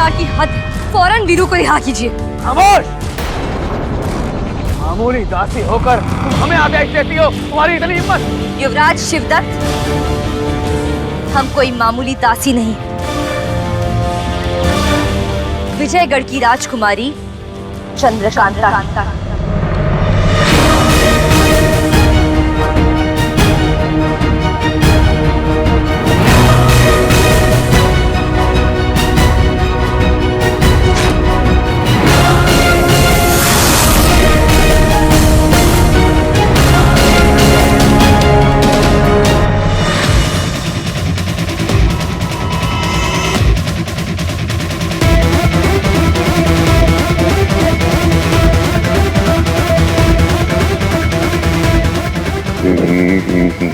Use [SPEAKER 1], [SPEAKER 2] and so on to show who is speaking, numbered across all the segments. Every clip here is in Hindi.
[SPEAKER 1] अत्याचार की हद है। फौरन वीरू को रिहा कीजिए।
[SPEAKER 2] खामोश! मामूली दासी होकर तुम हमें आदेश देती हो? तुम्हारी इतनी हिम्मत?
[SPEAKER 1] युवराज शिवदत्त, हम कोई मामूली दासी नहीं, विजयगढ़ की राजकुमारी चंद्रकांता।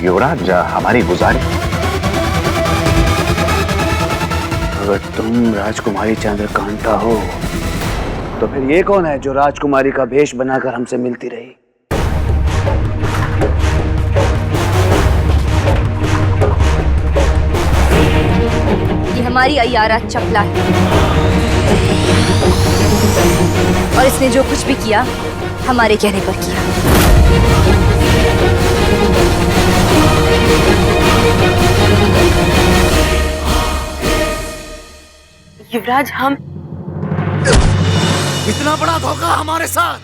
[SPEAKER 3] युवराज, हमारी गुजारिश,
[SPEAKER 2] अगर तुम राजकुमारी चंद्रकांता हो तो फिर ये कौन है जो राजकुमारी का भेष बनाकर हमसे मिलती रही?
[SPEAKER 1] ये हमारी अय्यारा चपला है और इसने जो कुछ भी किया हमारे कहने पर किया।
[SPEAKER 4] युवराज, हम
[SPEAKER 2] इतना बड़ा धोखा हमारे साथ?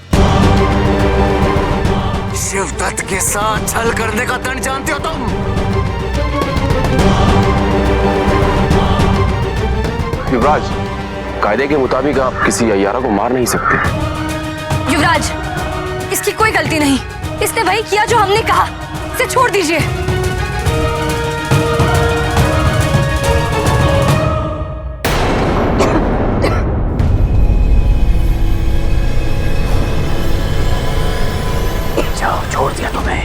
[SPEAKER 2] शिवदत्त के साथ छल करने का दंड जानते हो तुम?
[SPEAKER 3] युवराज, कायदे के मुताबिक आप किसी अय्यारा को मार नहीं सकते।
[SPEAKER 1] युवराज, इसकी कोई गलती नहीं, इसने वही किया जो हमने कहा। इसे छोड़ दीजिए।
[SPEAKER 2] छोड़ दिया तुम्हें,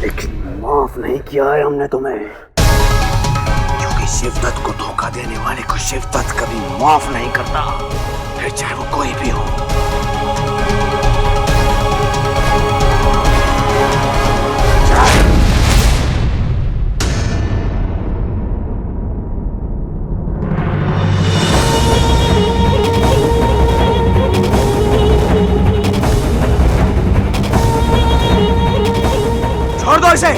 [SPEAKER 2] लेकिन माफ नहीं किया है हमने तुम्हें, क्योंकि शिवदत्त को धोखा देने वाले को शिवदत्त कभी माफ नहीं करता, फिर चाहे वो कोई भी हो। छोड़ दो इसे।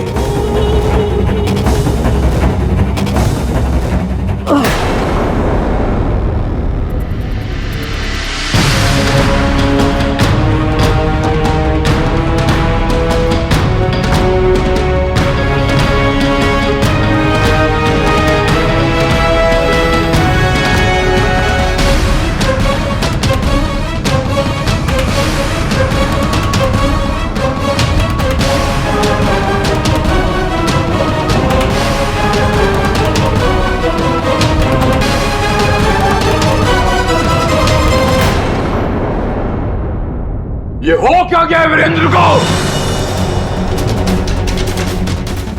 [SPEAKER 5] ये हो क्या गया वीरेंद्र को?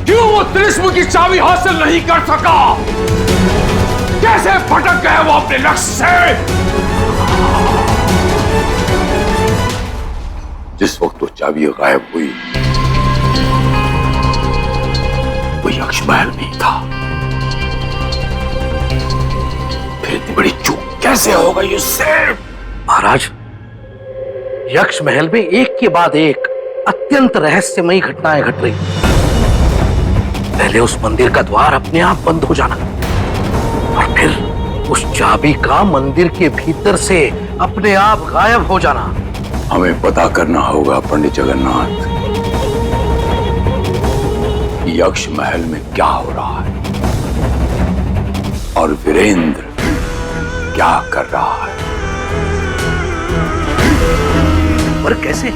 [SPEAKER 5] क्यों वो त्रिशूल की चाबी हासिल नहीं कर सका? कैसे भटक गया वो अपने लक्ष्य से? जिस वक्त वो चाबी गायब हुई, वो यक्ष महल में ही था। फिर इतनी बड़ी चूक कैसे हो गई उससे?
[SPEAKER 6] महाराज, यक्ष महल में एक के बाद एक अत्यंत रहस्यमयी घटनाएं घट रही। पहले उस मंदिर का द्वार अपने आप बंद हो जाना और फिर उस चाबी का मंदिर के भीतर से अपने आप गायब हो जाना।
[SPEAKER 5] हमें पता करना होगा पंडित जगन्नाथ, यक्ष महल में क्या हो रहा है और वीरेंद्र क्या कर रहा है।
[SPEAKER 6] पर कैसे?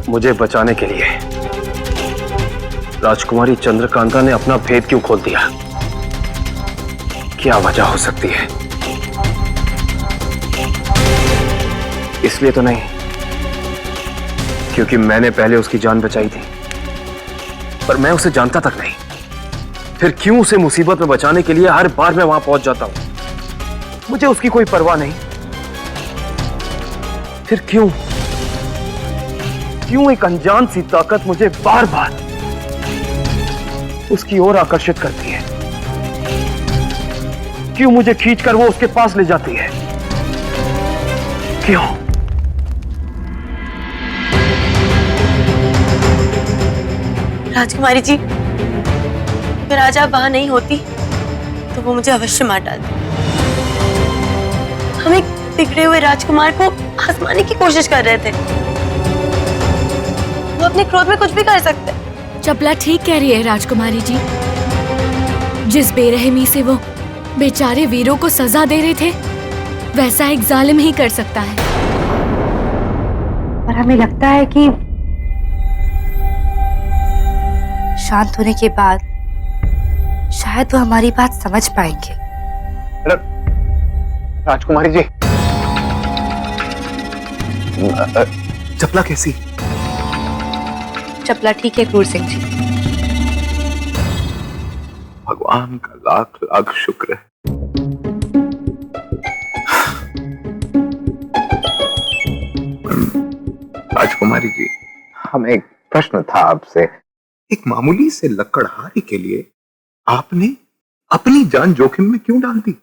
[SPEAKER 3] मुझे बचाने के लिए राजकुमारी चंद्रकांता ने अपना भेद क्यों खोल दिया? क्या वजह हो सकती है? इसलिए तो नहीं क्योंकि मैंने पहले उसकी जान बचाई थी, पर मैं उसे जानता तक नहीं। फिर क्यों उसे मुसीबत में बचाने के लिए हर बार मैं वहां पहुंच जाता हूं? मुझे उसकी कोई परवाह नहीं। फिर क्यों एक अनजान सी ताकत मुझे बार बार उसकी ओर आकर्षित करती है? क्यों मुझे खींचकर वो उसके पास ले जाती है? क्यों?
[SPEAKER 4] राजकुमारी जी, अगर आज आप वहां नहीं होती तो वो मुझे अवश्य मार डालती। हम एक बिगड़े हुए राजकुमार को आजमाने की कोशिश कर रहे थे। वो अपने क्रोध में कुछ भी कर सकते।
[SPEAKER 1] चपला ठीक कह रही है राजकुमारी जी। जिस बेरहमी से वो बेचारे वीरों को सजा दे रहे थे, वैसा एक जालिम ही कर सकता है।
[SPEAKER 7] पर हमें लगता है कि शांत होने के बाद शायद वो हमारी बात समझ पाएंगे।
[SPEAKER 3] राजकुमारी जी, चपला कैसी?
[SPEAKER 7] चपला ठीक है क्रूर सिंह जी।
[SPEAKER 2] भगवान का लाख लाख शुक्र है। राजकुमारी जी, हमें एक प्रश्न था आपसे। एक मामूली से लकड़हारी के लिए आपने अपनी जान जोखिम में क्यों डाल दी?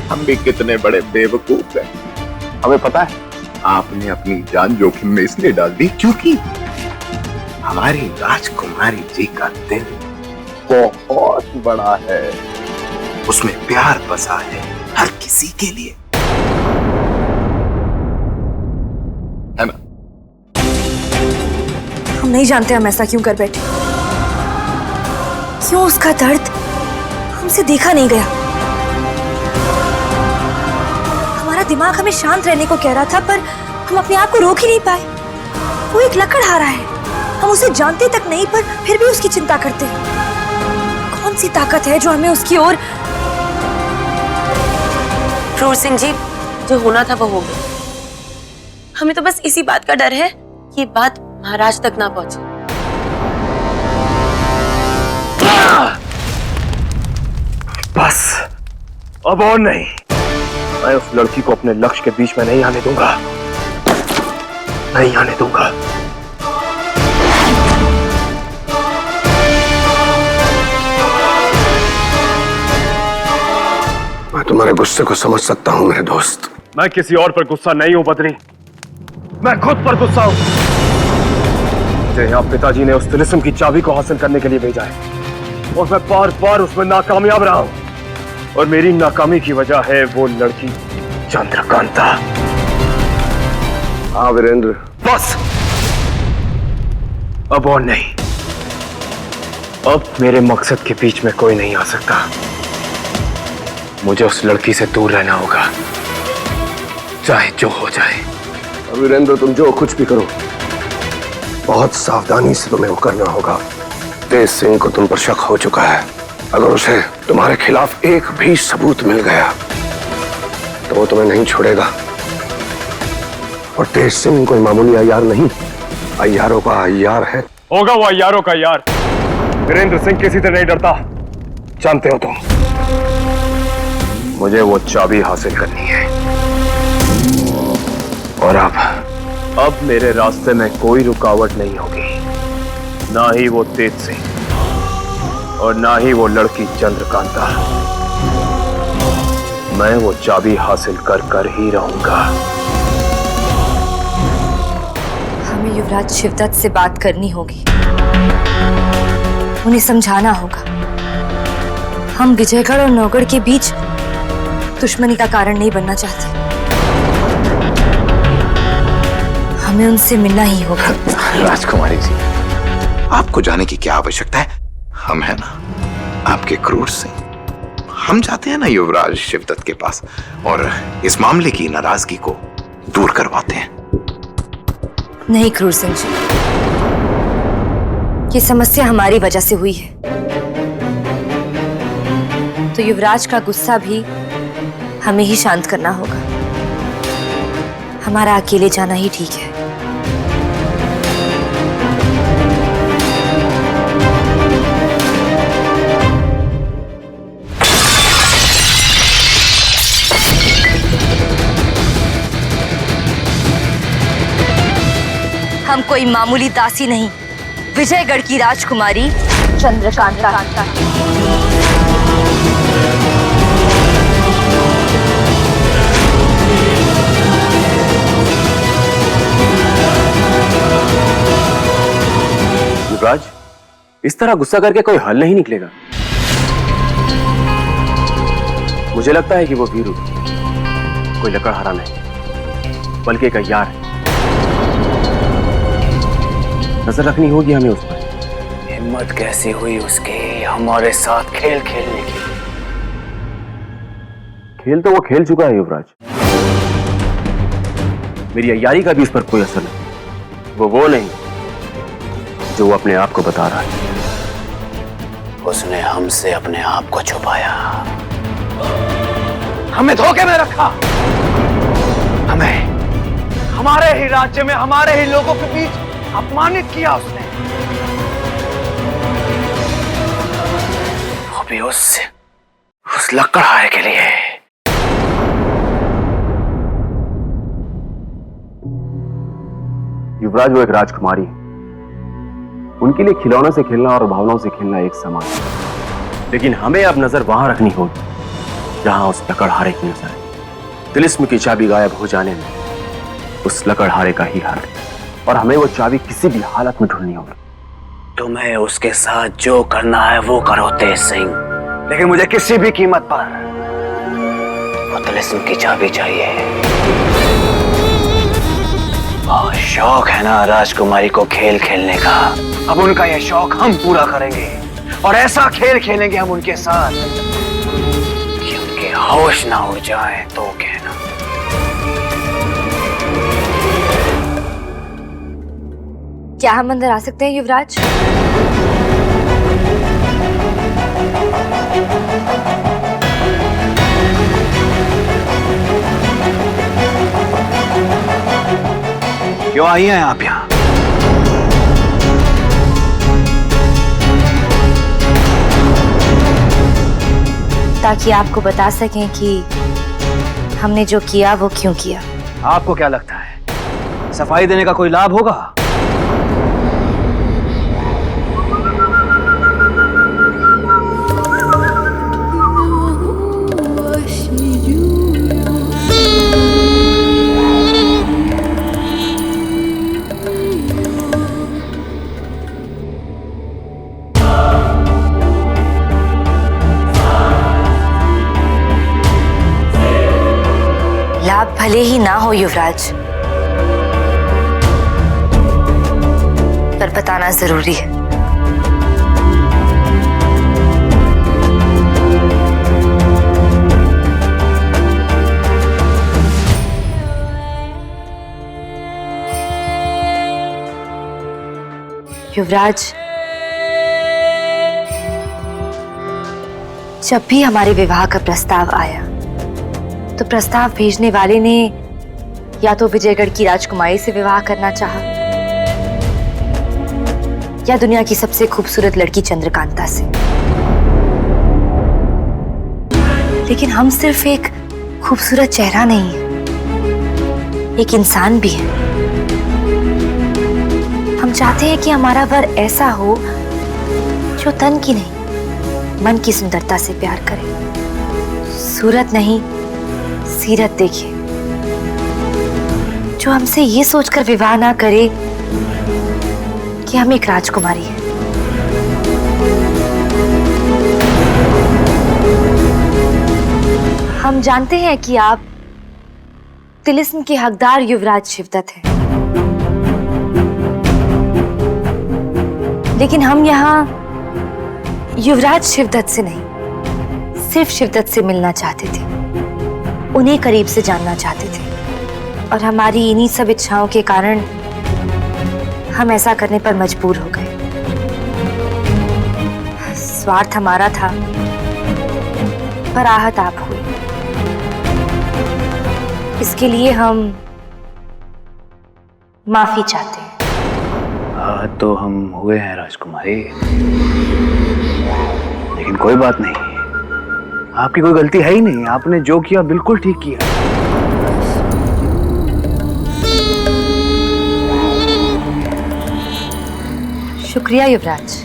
[SPEAKER 2] हम भी कितने बड़े बेवकूफ हैं। हमें पता है आपने अपनी जान जोखिम में इसलिए डाल दी क्योंकि हमारी राजकुमारी जी का दिल बहुत बड़ा है, उसमें प्यार बसा है हर किसी के लिए, है ना?
[SPEAKER 7] हम नहीं जानते हम ऐसा क्यों कर बैठे, क्यों उसका दर्द हमसे देखा नहीं गया। हमारा दिमाग हमें शांत रहने को कह रहा था, पर हम अपने आप को रोक ही नहीं पाए। वो एक लकड़हारा है, हम उसे जानते तक नहीं, पर फिर भी उसकी चिंता करते हैं। कौन सी ताकत है जो हमें उसकी ओर?
[SPEAKER 4] क्रूर सिंह जी, जो होना था वो हो गया। हमें तो बस इसी बात का डर है कि ये बात महाराज तक ना पहुंचे।
[SPEAKER 3] बस अब और नहीं। मैं उस लड़की को अपने लक्ष्य के बीच में नहीं आने दूंगा, नहीं आने दूंगा। मैं तुम्हारे गुस्से को समझ सकता हूं मेरे दोस्त। मैं किसी और पर गुस्सा नहीं हूं बद्री, मैं खुद पर गुस्सा हूं। मुझे यहाँ पिताजी ने उस तिलिस्म की चाबी को हासिल करने के लिए भेजा है और मैं बार बार उसमें नाकामयाब रहा हूं, और मेरी नाकामी की वजह है वो लड़की चंद्रकांता। हाँ वीरेंद्र, बस अब और नहीं। अब मेरे मकसद के बीच में कोई नहीं आ सकता। मुझे उस लड़की से दूर रहना होगा, चाहे जो हो जाए। वीरेंद्र, तुम जो कुछ भी करो, बहुत सावधानी से तुम्हें वो करना होगा। तेज सिंह को तुम पर शक हो चुका है। अगर उसे तुम्हारे खिलाफ एक भी सबूत मिल गया तो वो तुम्हें नहीं छोड़ेगा। और तेज सिंह कोई मामूली अय्यार नहीं, अय्यारों का अय्यार है। होगा वो अय्यारों का अय्यार। वीरेंद्र सिंह किसी से नहीं डरता, जानते हो तुम। मुझे वो चाबी हासिल करनी है, और अब मेरे रास्ते में कोई रुकावट नहीं होगी, ना ही वो तेज सिंह और ना ही वो लड़की चंद्रकांता। मैं वो चाबी हासिल कर ही रहूंगा।
[SPEAKER 7] हमें युवराज शिवदत्त से बात करनी होगी, उन्हें समझाना होगा। हम विजयगढ़ और नौगढ़ के बीच दुश्मनी का कारण नहीं बनना चाहते। हमें उनसे मिलना ही होगा।
[SPEAKER 2] राजकुमारी जी, आपको जाने की क्या आवश्यकता है?
[SPEAKER 8] हम है ना आपके क्रूर सिंह, हम जाते हैं ना युवराज शिवदत्त के पास और इस मामले की नाराजगी को दूर करवाते हैं।
[SPEAKER 7] नहीं क्रूर सिंह जी, ये समस्या हमारी वजह से हुई है, तो युवराज का गुस्सा भी हमें ही शांत करना होगा। हमारा अकेले जाना ही ठीक है। हम कोई मामूली दासी नहीं, विजयगढ़ की राजकुमारी चंद्रकांता।
[SPEAKER 3] युवराज, इस तरह गुस्सा करके कोई हल नहीं निकलेगा। मुझे लगता है कि वो वीरू कोई लकड़हारा नहीं बल्कि एक अय्यार है। नजर रखनी होगी हमें उस पर।
[SPEAKER 2] हिम्मत कैसी हुई उसकी हमारे साथ खेल खेलने की?
[SPEAKER 3] खेल तो वो खेल चुका है युवराज। मेरी अय्यारी का भी उस पर कोई असर नहीं। वो नहीं जो वो अपने आप को बता रहा है।
[SPEAKER 2] उसने हमसे अपने आप को छुपाया, हमें धोखे में रखा, हमें हमारे ही राज्य में हमारे ही लोगों के बीच अपमानित किया उसने। वो भी उस लकड़हारे के लिए।
[SPEAKER 3] युवराज, वो एक राजकुमारी है। उनके लिए खिलौनों से खेलना और भावनाओं से खेलना एक समान है। लेकिन हमें अब नजर वहां रखनी होगी जहां उस लकड़हारे की नजर है। तिलिस्म की चाबी गायब हो जाने में उस लकड़हारे का ही हाथ है और हमें वो चाबी किसी भी हालत में ढूंढनी होगी।
[SPEAKER 2] तुम्हें उसके साथ जो करना है वो करो तेज सिंह, लेकिन मुझे किसी भी कीमत पर वो तिलिस्म की चाबी चाहिए। बहुत शौक है ना राजकुमारी को खेल खेलने का, अब उनका यह शौक हम पूरा करेंगे और ऐसा खेल खेलेंगे हम उनके साथ कि उनके होश ना उड़ जाए तो कहना।
[SPEAKER 7] क्या हम अंदर आ सकते हैं युवराज?
[SPEAKER 2] क्यों आई हैं आप यहाँ?
[SPEAKER 7] ताकि आपको बता सकें कि हमने जो किया वो क्यों किया।
[SPEAKER 2] आपको क्या लगता है सफाई देने का कोई लाभ होगा?
[SPEAKER 7] लाभ भले ही ना हो युवराज, पर बताना जरूरी है। युवराज, जब भी हमारे विवाह का प्रस्ताव आया तो प्रस्ताव भेजने वाले ने या तो विजयगढ़ की राजकुमारी से विवाह करना चाहा या दुनिया की सबसे खूबसूरत लड़की चंद्रकांता से। लेकिन हम सिर्फ एक खूबसूरत चेहरा नहीं है, एक इंसान भी है। हम चाहते हैं कि हमारा वर ऐसा हो जो तन की नहीं मन की सुंदरता से प्यार करे, सूरत नहीं सीरत देखे, जो हमसे ये सोचकर विवाह ना करे कि हम एक राजकुमारी है। हम जानते हैं कि आप तिलिस्म के हकदार युवराज शिवदत्त हैं, लेकिन हम यहाँ युवराज शिवदत्त से नहीं, सिर्फ शिवदत्त से मिलना चाहते थे, उन्हें करीब से जानना चाहते थे। और हमारी इन्हीं सब इच्छाओं के कारण हम ऐसा करने पर मजबूर हो गए। स्वार्थ हमारा था, पर आहत आप हुए। इसके लिए हम माफी चाहते हैं।
[SPEAKER 2] तो हम हुए हैं राजकुमारी, लेकिन कोई बात नहीं, आपकी कोई गलती है ही नहीं। आपने जो किया बिल्कुल ठीक किया।
[SPEAKER 7] शुक्रिया युवराज,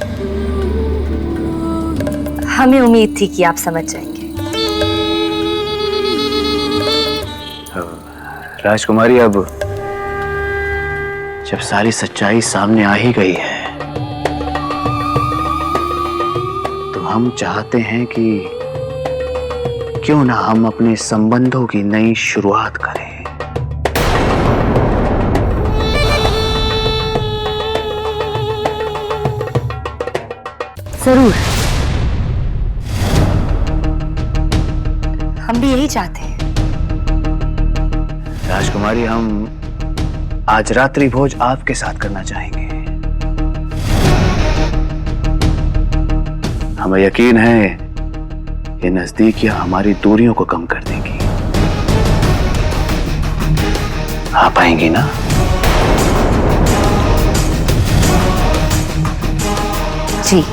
[SPEAKER 7] हमें उम्मीद थी कि आप समझ जाएंगे।
[SPEAKER 2] राजकुमारी, अब जब सारी सच्चाई सामने आ ही गई है, तो हम चाहते हैं कि क्यों ना हम अपने संबंधों की नई शुरुआत करें।
[SPEAKER 7] जरूर, हम भी यही चाहते हैं।
[SPEAKER 2] राजकुमारी, हम आज रात्रि भोज आपके साथ करना चाहेंगे। हमें यकीन है ये नजदीकियां हमारी दूरियों को कम कर देंगी। आप आएंगी ना?
[SPEAKER 7] जी।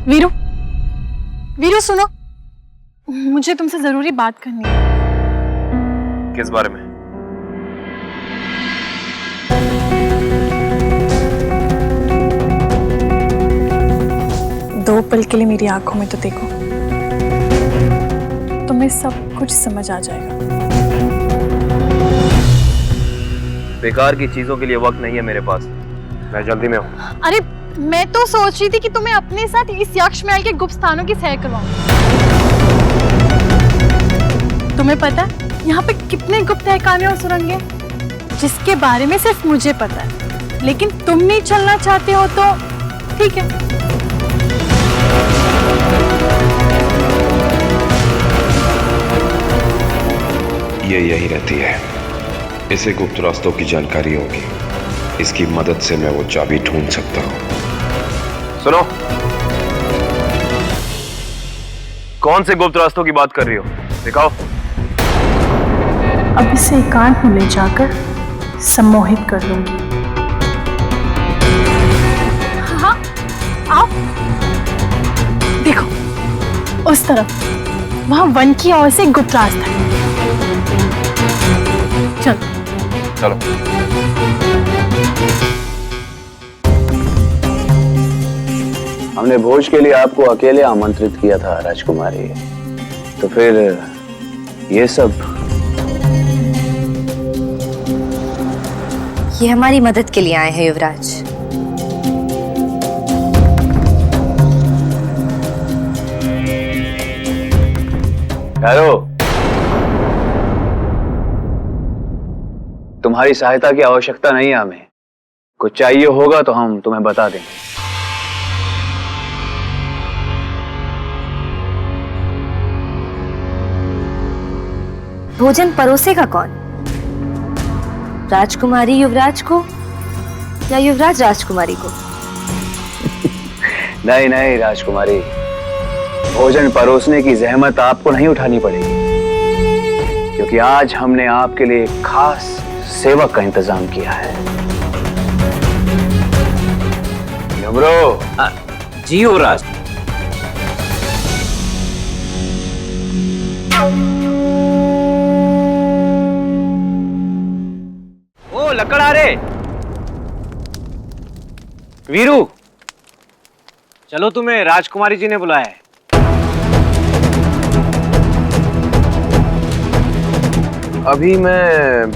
[SPEAKER 9] वीरू, वीरू सुनो, मुझे तुमसे जरूरी बात करनी है।
[SPEAKER 3] किस बारे में?
[SPEAKER 9] दो पल के लिए मेरी आंखों में तो देखो, तुम्हें सब कुछ समझ आ जाएगा।
[SPEAKER 3] बेकार की चीजों के लिए वक्त नहीं है मेरे पास, मैं जल्दी में हूँ।
[SPEAKER 9] अरे मैं तो सोच रही थी कि तुम्हें अपने साथ इस यक्ष महल के गुप्त स्थानों की सैर करवाऊं। तुम्हें पता है यहाँ पे कितने गुप्त तहखाने और सुरंगें, जिसके बारे में सिर्फ मुझे पता है, लेकिन तुम नहीं चलना चाहते हो तो ठीक है।
[SPEAKER 10] ये यही रहती है, इसे गुप्त रास्तों की जानकारी होगी, इसकी मदद से मैं वो चाबी ढूंढ सकता हूँ।
[SPEAKER 3] सुनो, कौन से गुप्त रास्तों की बात कर रही हो? दिखाओ।
[SPEAKER 9] अब इसे एकांत में ले जाकर सम्मोहित कर लूंगी। हाँ, आओ। देखो, उस तरफ, वहां वन की ओर से गुप्त रास्ता है। चलो।
[SPEAKER 3] चलो।
[SPEAKER 2] हमने भोज के लिए आपको अकेले आमंत्रित किया था राजकुमारी, तो फिर ये सब?
[SPEAKER 7] ये हमारी मदद के लिए आए हैं युवराज।
[SPEAKER 2] हेलो, तुम्हारी सहायता की आवश्यकता नहीं है हमें। कुछ चाहिए होगा तो हम तुम्हें बता देंगे।
[SPEAKER 7] भोजन परोसेगा कौन? राजकुमारी युवराज को या युवराज राजकुमारी को?
[SPEAKER 2] नहीं नहीं राजकुमारी, भोजन परोसने की जहमत आपको नहीं उठानी पड़ेगी, क्योंकि आज हमने आपके लिए एक खास सेवक का इंतजाम किया है। यमरो।
[SPEAKER 6] जी युवराज।
[SPEAKER 3] ओ लकड़ आ रे। वीरू, चलो, तुम्हें राजकुमारी जी ने बुलाया है। अभी मैं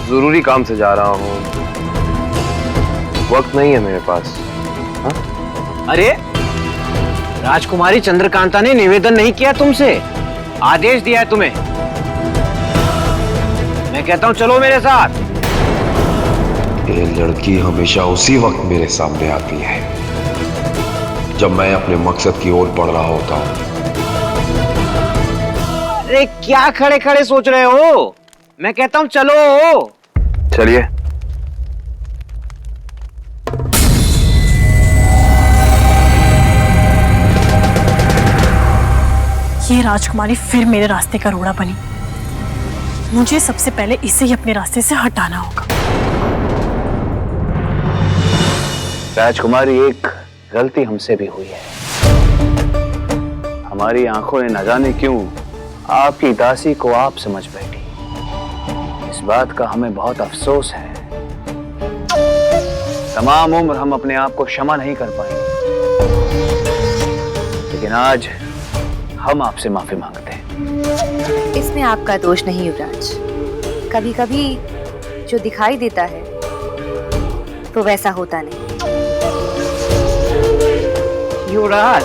[SPEAKER 3] जरूरी काम से जा रहा हूँ, वक्त नहीं है मेरे पास।
[SPEAKER 11] अरे राजकुमारी चंद्रकांता ने निवेदन नहीं किया तुमसे, आदेश दिया है तुम्हें। मैं कहता हूं चलो मेरे साथ।
[SPEAKER 10] ये लड़की हमेशा उसी वक्त मेरे सामने आती है जब मैं अपने मकसद की ओर बढ़ रहा होता हूं।
[SPEAKER 11] अरे क्या खड़े खड़े सोच रहे हो? मैं कहता हूं चलो।
[SPEAKER 3] चलिए।
[SPEAKER 9] ये राजकुमारी फिर मेरे रास्ते का रोड़ा बनी। मुझे सबसे पहले इसे ही अपने रास्ते से हटाना होगा।
[SPEAKER 2] राजकुमारी, एक गलती हमसे भी हुई है। हमारी आंखों ने न जाने क्यों आपकी दासी को आप समझ बैठी। इस बात का हमें बहुत अफसोस है। तमाम उम्र हम अपने आप को क्षमा नहीं कर पाएंगे, लेकिन आज हम आपसे माफी मांगते हैं।
[SPEAKER 7] इसमें आपका दोष नहीं युवराज। कभी कभी जो दिखाई देता है तो वैसा होता नहीं।
[SPEAKER 11] युवराज,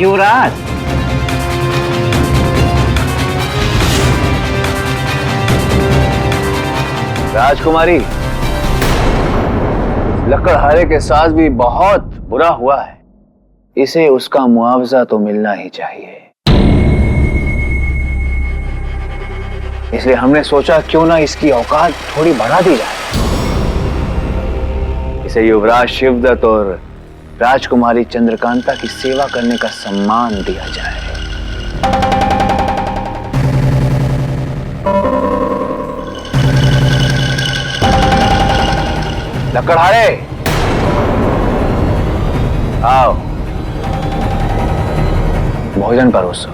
[SPEAKER 11] युवराज,
[SPEAKER 2] राजकुमारी, लकड़हारे के साथ भी बहुत बुरा हुआ है। इसे उसका मुआवजा तो मिलना ही चाहिए। इसलिए हमने सोचा क्यों ना इसकी औकात थोड़ी बढ़ा दी जाए। इसे युवराज शिवदत्त और राजकुमारी चंद्रकांता की सेवा करने का सम्मान दिया जाए। लकड़हारे, आओ, भोजन परोसो।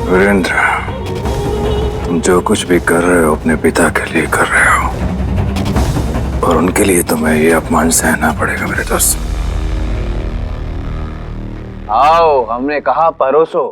[SPEAKER 12] वीरेंद्र, तुम जो कुछ भी कर रहे हो अपने पिता के लिए कर रहे हो, और उनके लिए तुम्हें ये अपमान सहना पड़ेगा मेरे दोस्त।
[SPEAKER 2] आओ, हमने कहा परोसो।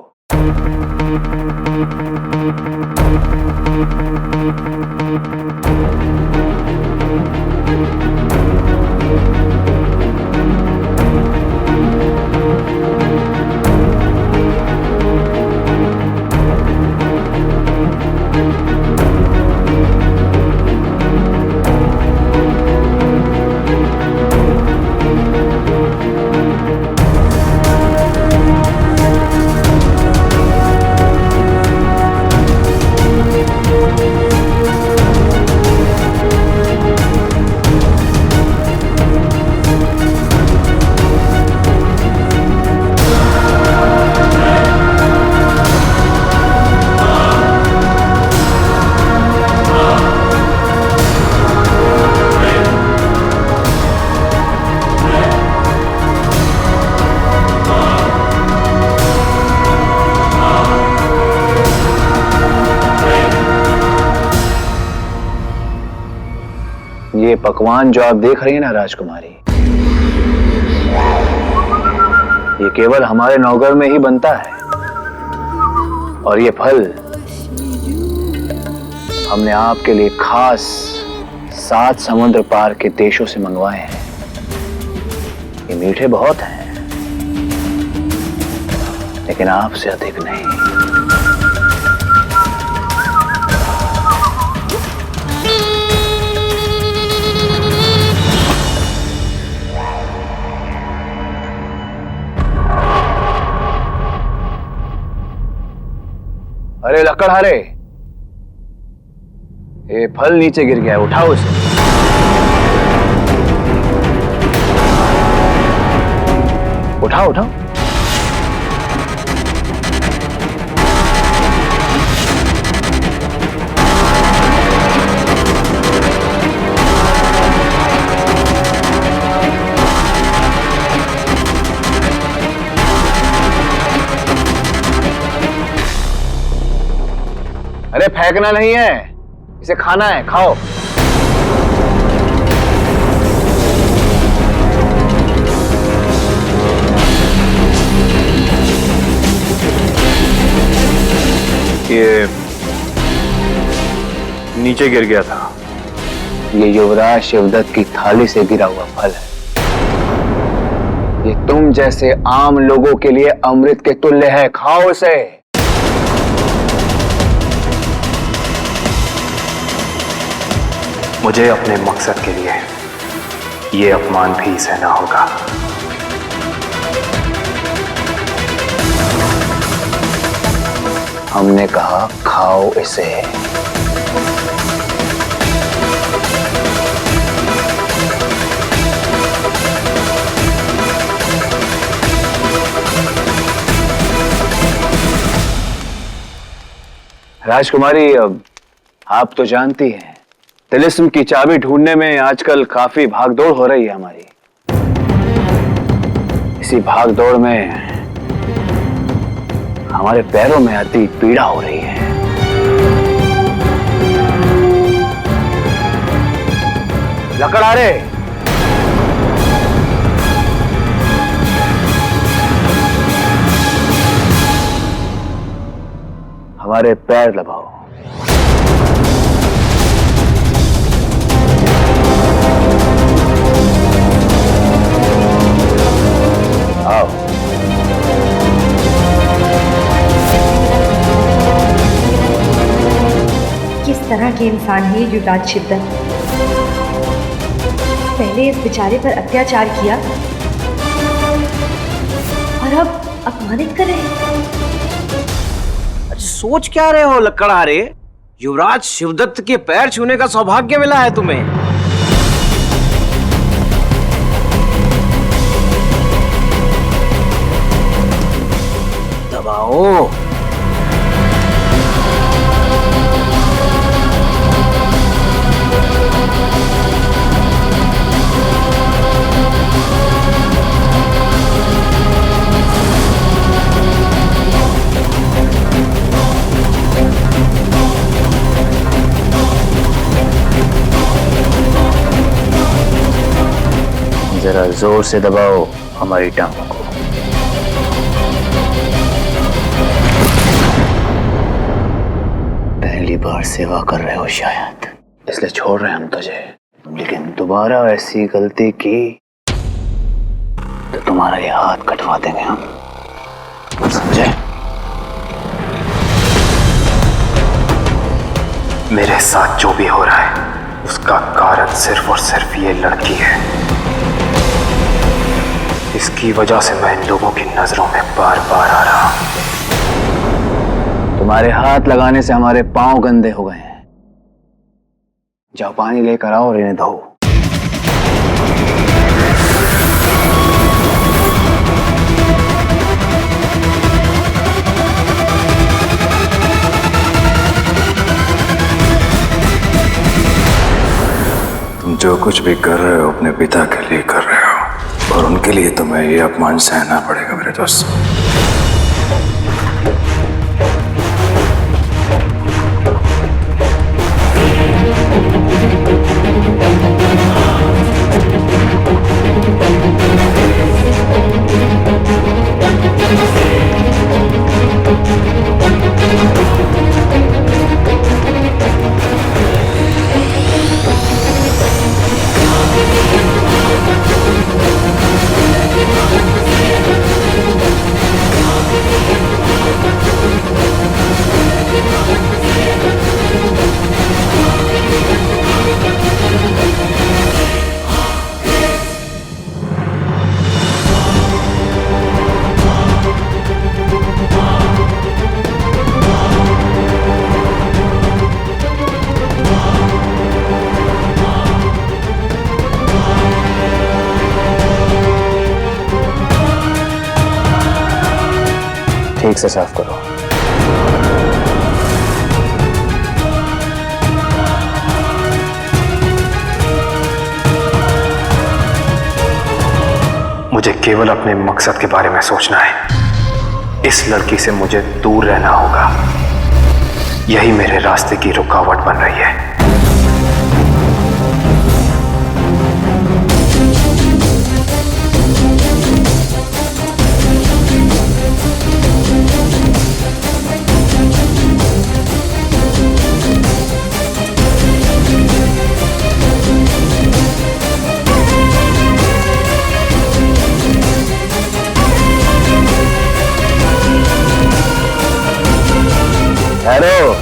[SPEAKER 2] ये पकवान जो आप देख रही हैं ना राजकुमारी, ये केवल हमारे नौगर में ही बनता है। और ये फल हमने आपके लिए खास 7 समुद्र पार के देशों से मंगवाए हैं। ये मीठे बहुत हैं, लेकिन आपसे अधिक नहीं। अरे लकड़हारे, ये फल नीचे गिर गया है, उठाओ इसे। उठाओ उठाओ।
[SPEAKER 11] फेंकना नहीं है, इसे खाना है, खाओ।
[SPEAKER 3] ये नीचे गिर गया था।
[SPEAKER 11] ये युवराज शिवदत्त की थाली से गिरा हुआ फल है। ये तुम जैसे आम लोगों के लिए अमृत के तुल्य है, खाओ उसे।
[SPEAKER 3] मुझे अपने मकसद के लिए ये अपमान भी सहना होगा।
[SPEAKER 11] हमने कहा खाओ इसे। राजकुमारी, अब आप तो जानती हैं, तिलिस्म की चाबी ढूंढने में आजकल काफी भागदौड़ हो रही है हमारी। इसी भागदौड़ में हमारे पैरों में अति पीड़ा हो रही है। लकड़हारे, हमारे पैर दबाओ। आओ।
[SPEAKER 7] किस तरह के इंसान है युवराज शिवदत्त? पहले इस बेचारे पर अत्याचार किया और अब अपमानित कर रहे हैं।
[SPEAKER 11] सोच क्या रहे हो लकड़हारे? युवराज शिवदत्त के पैर छूने का सौभाग्य मिला है तुम्हें। दबाओ। जरा जोर से दबाओ हमारी टांगों को। पहली बार सेवा कर रहे हो शायद, इसलिए छोड़ रहे हैं हम तुझे, लेकिन दोबारा ऐसी गलती की तो तुम्हारा ये हाथ कटवा देंगे हम, समझे?
[SPEAKER 3] मेरे साथ जो भी हो रहा है उसका कारण सिर्फ और सिर्फ ये लड़की है। इसकी वजह से मैं इन लोगों की नजरों में बार बार आ रहा हूं।
[SPEAKER 11] तुम्हारे हाथ लगाने से हमारे पांव गंदे हो गए हैं। जाओ पानी लेकर आओ और इन्हें धो।
[SPEAKER 12] तुम जो कुछ भी कर रहे हो अपने पिता के लिए कर रहे हो, और उनके लिए तुम्हें ये अपमान सहना पड़ेगा मेरे दोस्त।
[SPEAKER 11] ठीक से साफ करो।
[SPEAKER 3] मुझे केवल अपने मकसद के बारे में सोचना है। इस लड़की से मुझे दूर रहना होगा। यही मेरे रास्ते की रुकावट बन रही है।
[SPEAKER 11] हेलो,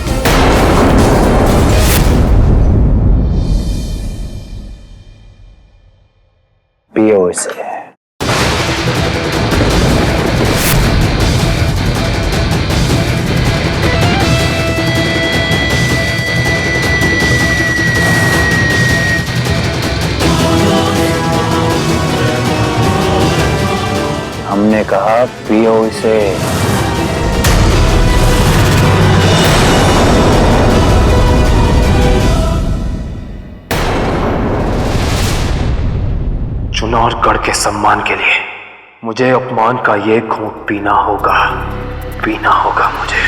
[SPEAKER 11] पियो इसे। हमने कहा पियो इसे।
[SPEAKER 3] चुनौरगढ़ के सम्मान के लिए मुझे अपमान का ये घूंट पीना होगा मुझे।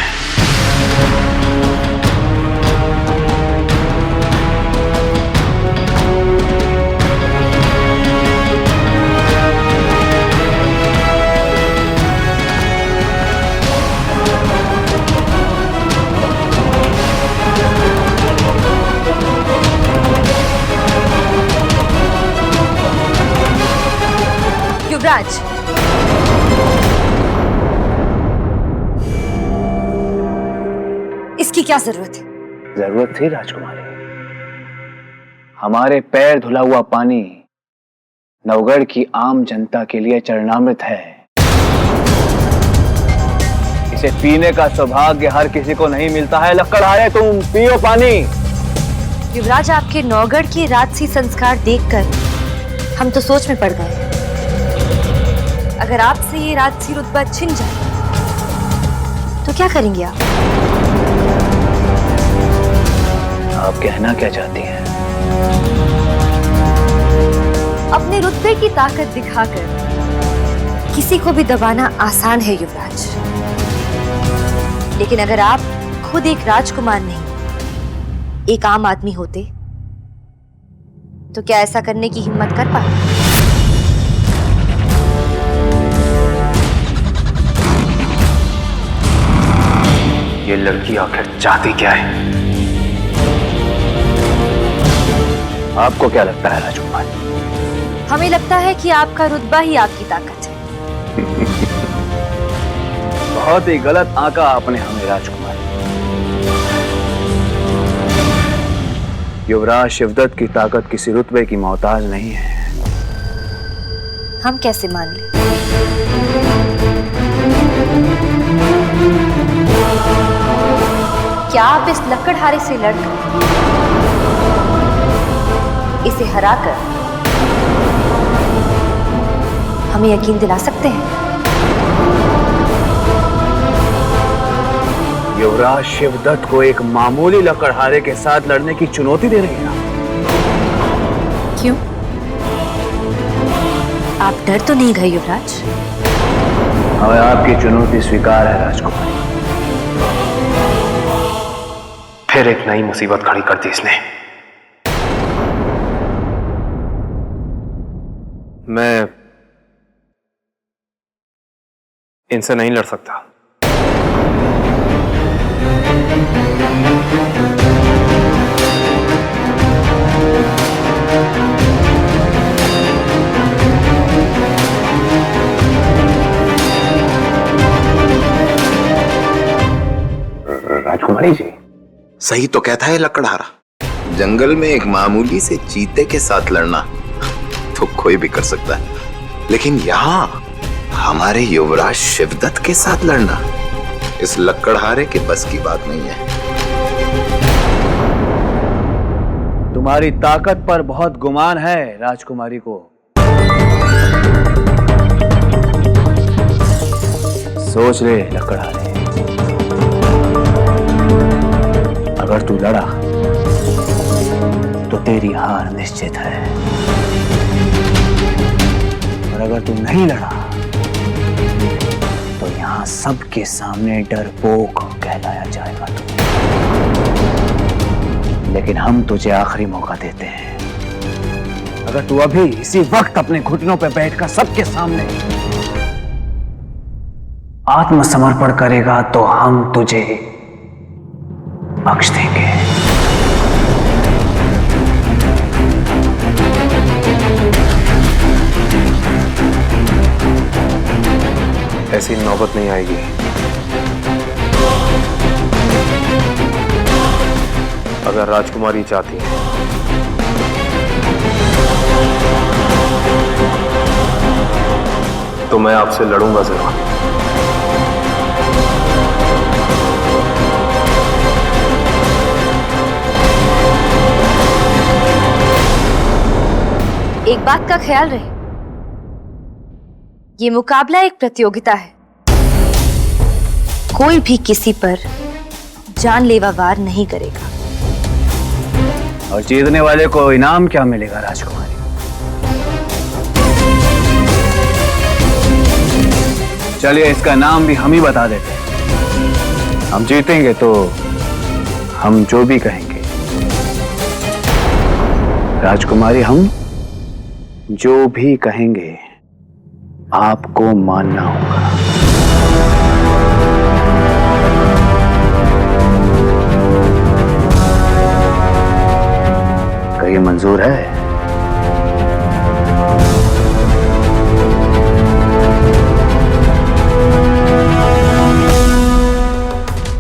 [SPEAKER 7] युवराज, इसकी क्या जरूरत है?
[SPEAKER 11] जरूरत थी राजकुमारी। हमारे पैर धुला हुआ पानी नवगढ़ की आम जनता के लिए चरणामृत है। इसे पीने का सौभाग्य हर किसी को नहीं मिलता है। लक्कड़हारे, तुम पियो पानी।
[SPEAKER 7] युवराज, आपके नौगढ़ के राजसी संस्कार देखकर हम तो सोच में पड़ गए। अगर आपसे ये राजसी रुतबा छिन जाए तो क्या करेंगे आप?
[SPEAKER 11] आप कहना क्या चाहती हैं?
[SPEAKER 7] अपने रुतबे की ताकत दिखाकर किसी को भी दबाना आसान है युवराज, लेकिन अगर आप खुद एक राजकुमार नहीं, एक आम आदमी होते तो क्या ऐसा करने की हिम्मत कर पाते?
[SPEAKER 3] ये लड़की आखिर चाहती क्या है?
[SPEAKER 11] आपको क्या लगता है राजकुमार?
[SPEAKER 7] हमें लगता है कि आपका रुतबा ही आपकी ताकत है।
[SPEAKER 11] बहुत ही गलत आंका आपने हमें राजकुमार। युवराज शिवदत्त की ताकत किसी रुतबे की मोहताज नहीं है।
[SPEAKER 7] हम कैसे मान लें? क्या आप इस लकड़हारे से लड़कर इसे हराकर हमें यकीन दिला सकते हैं?
[SPEAKER 11] युवराज शिवदत्त को एक मामूली लकड़हारे के साथ लड़ने की चुनौती दे रही हैं?
[SPEAKER 7] क्यों? आप डर तो नहीं गए युवराज?
[SPEAKER 11] हमें आपकी चुनौती स्वीकार है राजकुमारी।
[SPEAKER 3] फिर एक नई मुसीबत खड़ी कर दी इसने। मैं इनसे नहीं लड़ सकता।
[SPEAKER 11] राजकुमारी जी,
[SPEAKER 8] सही तो कहता है लकड़हारा। जंगल में एक मामूली से चीते के साथ लड़ना तो कोई भी कर सकता है, लेकिन यहाँ हमारे युवराज शिवदत्त के साथ लड़ना इस लकड़हारे के बस की बात नहीं है।
[SPEAKER 11] तुम्हारी ताकत पर बहुत गुमान है राजकुमारी को। सोच ले लकड़हारे, अगर तू लड़ा तो तेरी हार निश्चित है, और अगर तू नहीं लड़ा तो यहां
[SPEAKER 2] यहाँ सबके सामने डरपोक कहलाया जाएगा तू। लेकिन हम तुझे आखिरी मौका देते हैं। अगर तू अभी इसी वक्त अपने घुटनों पर बैठकर सबके सामने आत्मसमर्पण करेगा तो हम तुझे बख्श देंगे।
[SPEAKER 3] ऐसी नौबत नहीं आएगी। अगर राजकुमारी चाहती है तो मैं आपसे लड़ूंगा जरूर।
[SPEAKER 7] एक बात का ख्याल रहे, ये मुकाबला एक प्रतियोगिता है। कोई भी किसी पर जानलेवा वार नहीं करेगा।
[SPEAKER 2] और जीतने वाले को इनाम क्या मिलेगा राजकुमारी? चलिए इसका नाम भी हम ही बता देते हैं। हम जीतेंगे तो हम जो भी कहेंगे राजकुमारी, हम जो भी कहेंगे आपको मानना होगा। क्या ये मंजूर है?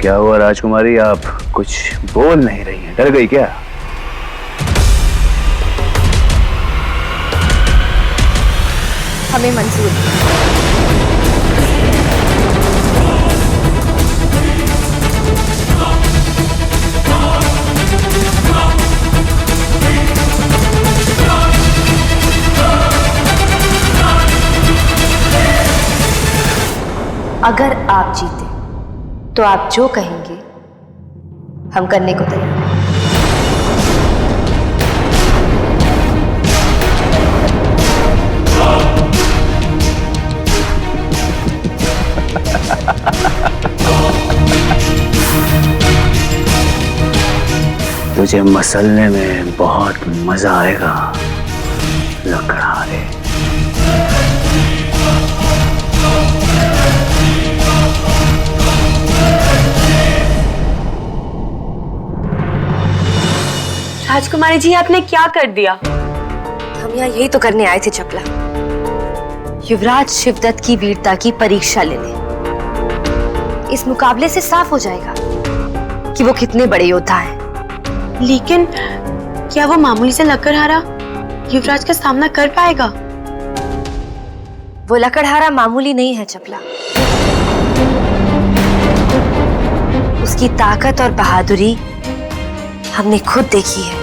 [SPEAKER 2] क्या हुआ राजकुमारी, आप कुछ बोल नहीं रही हैं? डर गई क्या?
[SPEAKER 7] हमें मंजूर है। अगर आप जीते तो आप जो कहेंगे हम करने को तैयार हैं।
[SPEAKER 2] तुझे मसलने में बहुत मजा आएगा लकड़हारे।
[SPEAKER 4] राजकुमारी जी, आपने क्या कर दिया?
[SPEAKER 7] हम यहाँ यही तो करने आए थे चपला। युवराज शिवदत्त की वीरता की परीक्षा लेने। इस मुकाबले से साफ हो जाएगा कि वो कितने बड़े योद्धा हैं।
[SPEAKER 4] लेकिन क्या वो मामूली से लकड़हारा युवराज का सामना कर पाएगा?
[SPEAKER 7] वो लकड़हारा मामूली नहीं है चपला। उसकी ताकत और बहादुरी हमने खुद देखी है।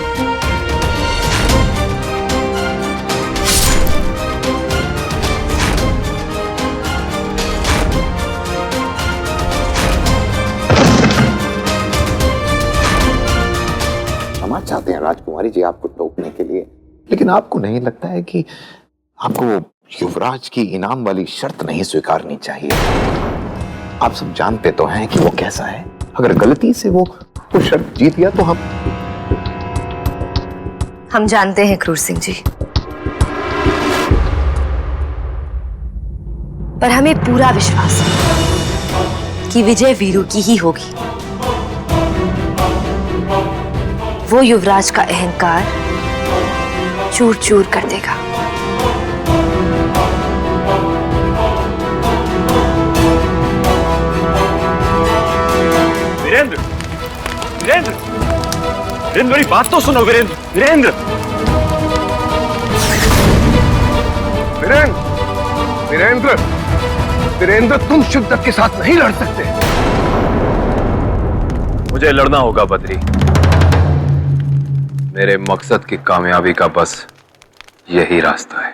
[SPEAKER 8] क्षमा चाहते हैं राजकुमारी जी आपको टोकने के लिए, लेकिन आपको नहीं लगता है कि आपको युवराज की इनाम वाली शर्त नहीं स्वीकारनी चाहिए? आप सब जानते तो हैं कि वो कैसा है। अगर गलती से वो शर्त जीत गया तो
[SPEAKER 7] हम जानते हैं क्रूर सिंह जी, पर हमें पूरा विश्वास है कि विजय वीरू की ही होगी। वो युवराज का अहंकार चूर चूर कर देगा।
[SPEAKER 5] वीरेंद्र, वीरेंद्र, वीरेंद्र मेरी बात तो सुनो। वीरेंद्र, वीरेंद्र,
[SPEAKER 12] वीरेंद्र, वीरेंद्र, वीरेंद्र, तुम शिवदत्त के साथ नहीं लड़ सकते।
[SPEAKER 3] मुझे लड़ना होगा बद्री। मेरे मकसद की कामयाबी का बस यही रास्ता है।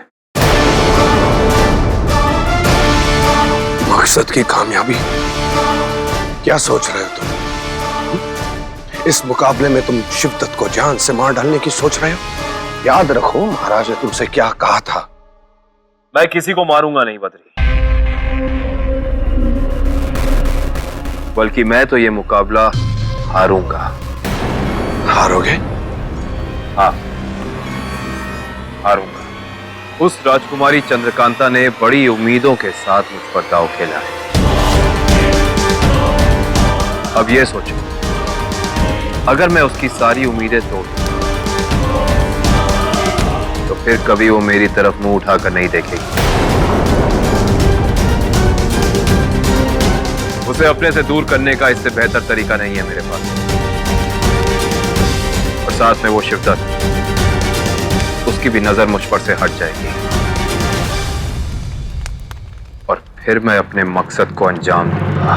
[SPEAKER 12] मकसद की कामयाबी? क्या सोच रहे हो तुम? इस मुकाबले में तुम शिवदत्त को जान से मार डालने की सोच रहे हो? याद रखो महाराज ने तुमसे क्या कहा था।
[SPEAKER 3] मैं किसी को मारूंगा नहीं बद्री। बल्कि मैं तो ये मुकाबला हारूंगा।
[SPEAKER 12] हारोगे?
[SPEAKER 3] हाँ, हारूंगा। उस राजकुमारी चंद्रकांता ने बड़ी उम्मीदों के साथ मुझ पर दांव खेला है। अब ये सोचो, अगर मैं उसकी सारी उम्मीदें तोड़ दूं, तो फिर कभी वो मेरी तरफ मुंह उठाकर नहीं देखेगी। उसे अपने से दूर करने का इससे बेहतर तरीका नहीं है मेरे पास। और साथ में वो शिवदत्त, उसकी भी नजर मुझ पर से हट जाएगी और फिर मैं अपने मकसद को अंजाम दूंगा।